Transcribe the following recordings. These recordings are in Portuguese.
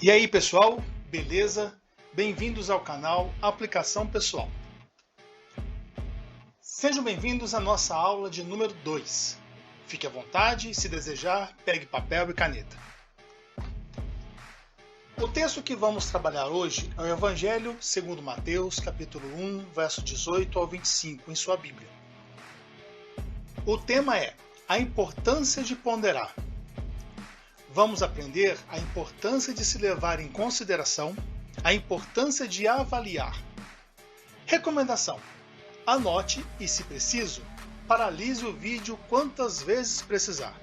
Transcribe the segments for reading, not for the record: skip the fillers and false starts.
E aí pessoal, beleza? Bem-vindos ao canal Aplicação Pessoal. Sejam bem-vindos à nossa aula de número 2. Fique à vontade, se desejar, pegue papel e caneta. O texto que vamos trabalhar hoje é o Evangelho segundo Mateus, capítulo 1, verso 18 ao 25, em sua Bíblia. O tema é a importância de ponderar. Vamos aprender a importância de se levar em consideração, a importância de avaliar. Recomendação: anote e, se preciso, paralise o vídeo quantas vezes precisar.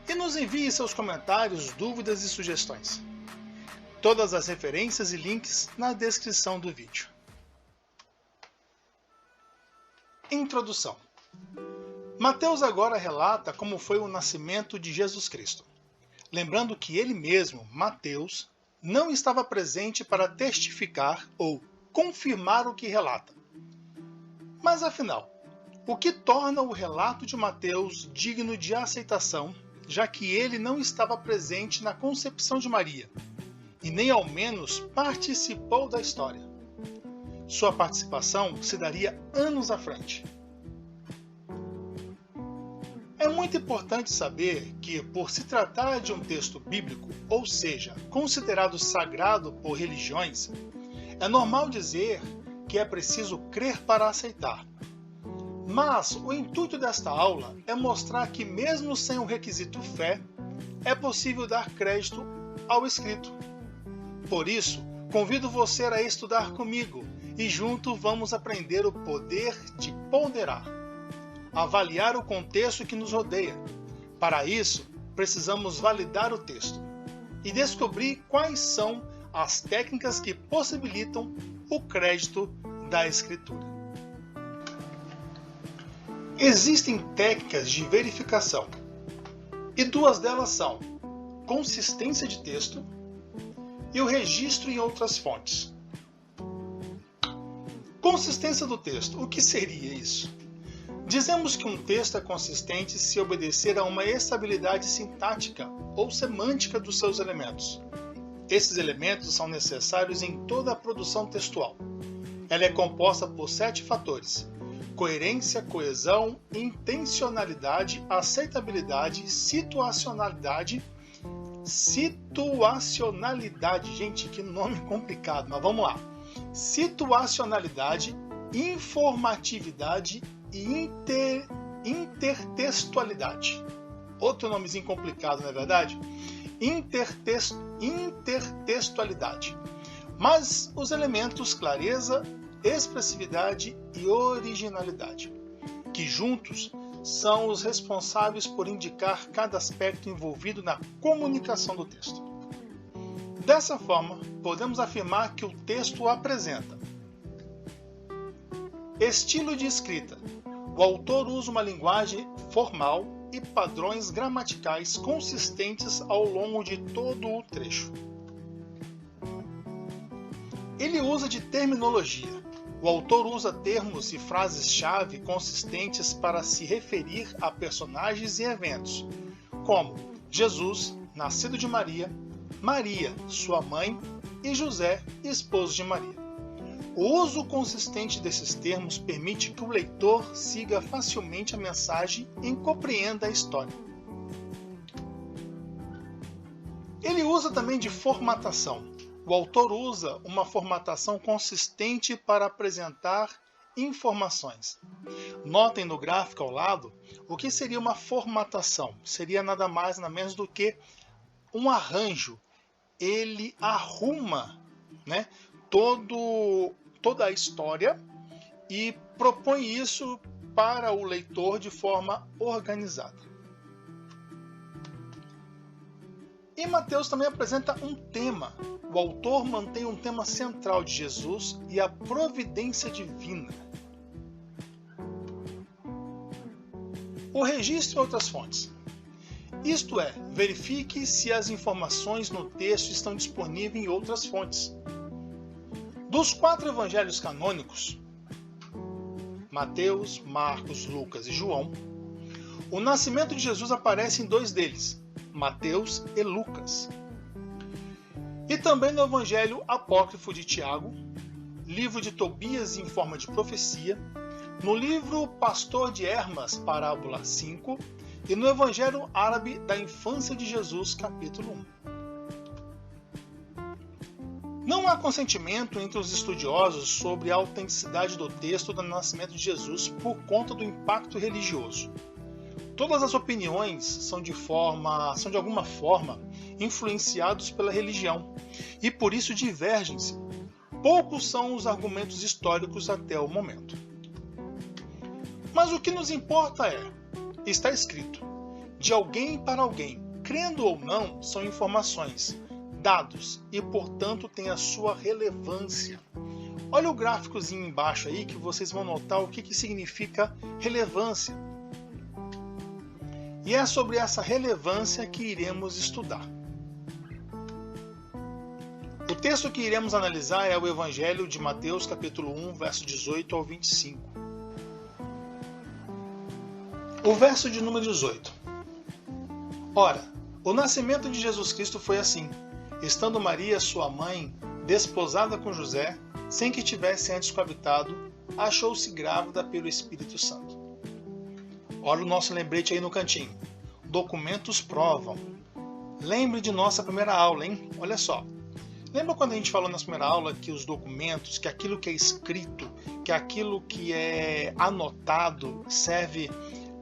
E nos envie seus comentários, dúvidas e sugestões. Todas as referências e links na descrição do vídeo. Introdução. Mateus agora relata como foi o nascimento de Jesus Cristo. Lembrando que ele mesmo, Mateus, não estava presente para testificar ou confirmar o que relata. Mas afinal, o que torna o relato de Mateus digno de aceitação, já que ele não estava presente na concepção de Maria, e nem ao menos participou da história? Sua participação se daria anos à frente. É muito importante saber que, por se tratar de um texto bíblico, ou seja, considerado sagrado por religiões, é normal dizer que é preciso crer para aceitar. Mas o intuito desta aula é mostrar que, mesmo sem o requisito fé, é possível dar crédito ao escrito. Por isso, convido você a estudar comigo e juntos vamos aprender o poder de ponderar. Avaliar o contexto que nos rodeia. Para isso, precisamos validar o texto e descobrir quais são as técnicas que possibilitam o crédito da escritura. Existem técnicas de verificação, e duas delas são consistência de texto e o registro em outras fontes. Consistência do texto. O que seria isso? Dizemos que um texto é consistente se obedecer a uma estabilidade sintática ou semântica dos seus elementos. Esses elementos são necessários em toda a produção textual. Ela é composta por 7 fatores: coerência, coesão, intencionalidade, aceitabilidade, situacionalidade. Gente, que nome complicado, mas vamos lá. Situacionalidade, informatividade e intertextualidade. Outro nomezinho complicado, não é verdade? Intertextualidade. Mas os elementos clareza, expressividade e originalidade, que juntos são os responsáveis por indicar cada aspecto envolvido na comunicação do texto. Dessa forma, podemos afirmar que o texto apresenta estilo de escrita. O autor usa uma linguagem formal e padrões gramaticais consistentes ao longo de todo o trecho. Ele usa de terminologia. O autor usa termos e frases-chave consistentes para se referir a personagens e eventos, como Jesus, nascido de Maria, Maria, sua mãe, e José, esposo de Maria. O uso consistente desses termos permite que o leitor siga facilmente a mensagem e compreenda a história. Ele usa também de formatação. O autor usa uma formatação consistente para apresentar informações. Notem no gráfico ao lado o que seria uma formatação. Seria nada mais nada menos do que um arranjo. Ele arruma, toda a história e propõe isso para o leitor de forma organizada. E Mateus também apresenta um tema. O autor mantém um tema central de Jesus e a providência divina. O registro em outras fontes. Isto é, verifique se as informações no texto estão disponíveis em outras fontes. Dos 4 evangelhos canônicos, Mateus, Marcos, Lucas e João, o nascimento de Jesus aparece em 2 deles, Mateus e Lucas. E também no Evangelho Apócrifo de Tiago, livro de Tobias em forma de profecia, no livro Pastor de Hermas, parábola 5, e no Evangelho Árabe da Infância de Jesus, capítulo 1. Não há consentimento entre os estudiosos sobre a autenticidade do texto do nascimento de Jesus por conta do impacto religioso. Todas as opiniões são de alguma forma influenciados pela religião e por isso divergem-se. Poucos são os argumentos históricos até o momento. Mas o que nos importa está escrito, de alguém para alguém, crendo ou não, são informações, dados e, portanto, tem a sua relevância. Olha o gráficozinho embaixo aí que vocês vão notar o que significa relevância. E é sobre essa relevância que iremos estudar. O texto que iremos analisar é o Evangelho de Mateus, capítulo 1, verso 18 ao 25. O verso de número 18. Ora, o nascimento de Jesus Cristo foi assim, estando Maria, sua mãe, desposada com José, sem que tivesse antes coabitado, achou-se grávida pelo Espírito Santo. Olha o nosso lembrete aí no cantinho. Documentos provam. Lembre de nossa primeira aula, hein? Olha só. Lembra quando a gente falou na primeira aula que os documentos, que aquilo que é escrito, que aquilo que é anotado serve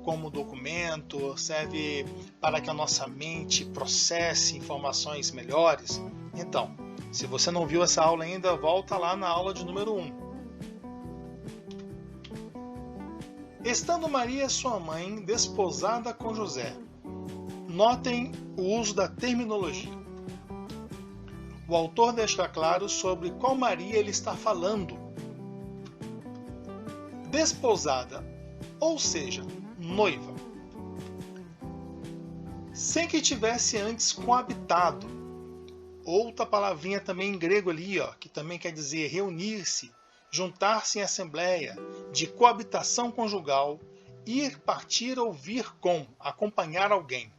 como documento, serve para que a nossa mente processe informações melhores? Então, se você não viu essa aula ainda, volta lá na aula de número 1. Estando Maria, sua mãe, desposada com José. Notem o uso da terminologia. O autor deixa claro sobre qual Maria ele está falando. Desposada, ou seja, noiva. Sem que tivesse antes coabitado. Outra palavrinha também em grego ali, que também quer dizer reunir-se, juntar-se em assembleia, de coabitação conjugal, ir, partir ou vir com, acompanhar alguém.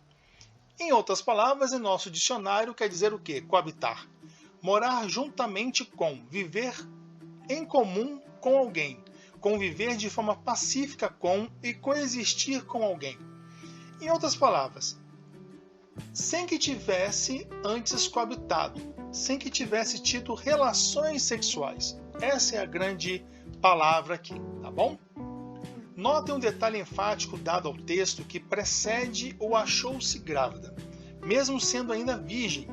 Em outras palavras, em nosso dicionário quer dizer o quê? Coabitar. Morar juntamente com, viver em comum com alguém, conviver de forma pacífica com e coexistir com alguém. Em outras palavras, sem que tivesse antes coabitado, sem que tivesse tido relações sexuais. Essa é a grande palavra aqui, tá bom? Notem um detalhe enfático dado ao texto que precede o achou-se grávida, mesmo sendo ainda virgem,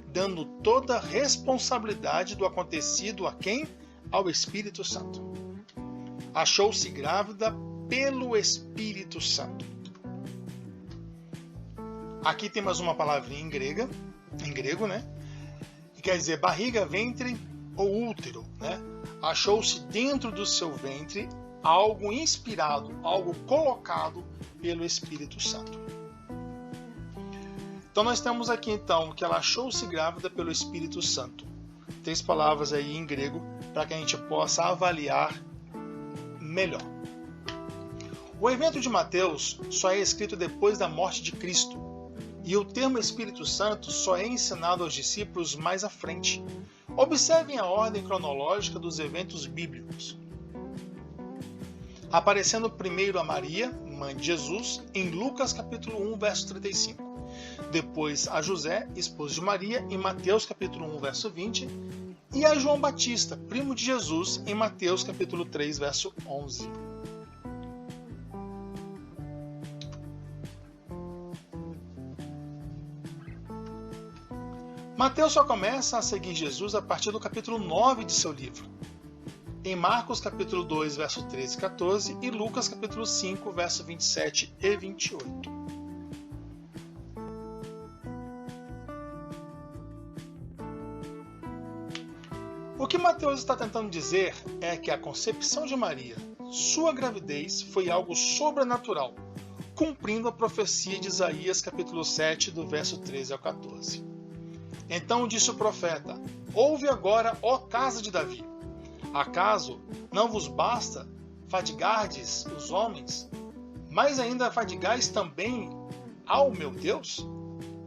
dando toda a responsabilidade do acontecido a quem? Ao Espírito Santo. Achou-se grávida pelo Espírito Santo. Aqui tem mais uma palavrinha em grego, né? Que quer dizer barriga, ventre ou útero, né? Achou-se dentro do seu ventre algo inspirado, algo colocado pelo Espírito Santo. Então nós temos aqui então que ela achou-se grávida pelo Espírito Santo. 3 palavras aí em grego para que a gente possa avaliar melhor. O evento de Mateus só é escrito depois da morte de Cristo, e o termo Espírito Santo só é ensinado aos discípulos mais à frente. Observem a ordem cronológica dos eventos bíblicos. Aparecendo primeiro a Maria, mãe de Jesus, em Lucas capítulo 1, verso 35. Depois a José, esposo de Maria, em Mateus capítulo 1, verso 20. E a João Batista, primo de Jesus, em Mateus capítulo 3, verso 11. Mateus só começa a seguir Jesus a partir do capítulo 9 de seu livro. Em Marcos capítulo 2, verso 13 e 14 e Lucas capítulo 5, verso 27 e 28. O que Mateus está tentando dizer é que a concepção de Maria, sua gravidez, foi algo sobrenatural, cumprindo a profecia de Isaías capítulo 7, do verso 13 ao 14. Então disse o profeta: ouve agora, ó casa de Davi. Acaso não vos basta fadigardes os homens, mas ainda fadigais também ao meu Deus?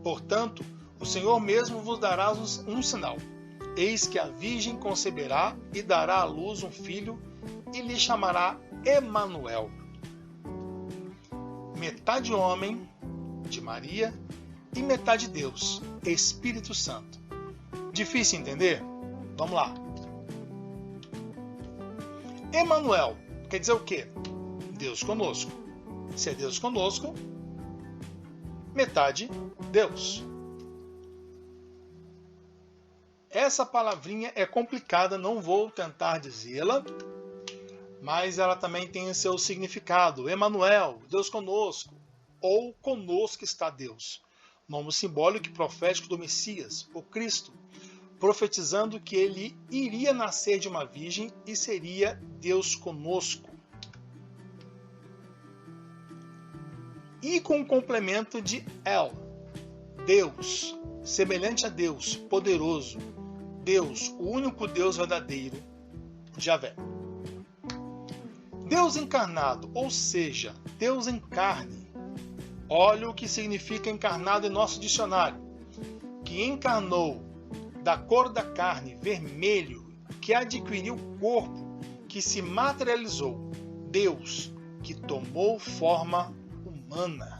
Portanto, O Senhor mesmo vos dará um sinal. Eis que a virgem conceberá e dará à luz um filho e lhe chamará Emanuel. Metade homem, de Maria, e metade Deus, Espírito Santo. Difícil entender? Vamos lá. Emanuel quer dizer o quê? Deus conosco. Se é Deus conosco, metade Deus. Essa palavrinha é complicada, não vou tentar dizê-la, mas ela também tem seu significado. Emanuel, Deus conosco, ou conosco está Deus. Nome simbólico e profético do Messias, o Cristo, profetizando que ele iria nascer de uma virgem e seria Deus conosco. E com o complemento de El, Deus, semelhante a Deus, poderoso, Deus, o único Deus verdadeiro, Javé. Deus encarnado, ou seja, Deus em carne. Olha o que significa encarnado em nosso dicionário. Que encarnou da cor da carne, vermelho, que adquiriu corpo, que se materializou. Deus, que tomou forma humana.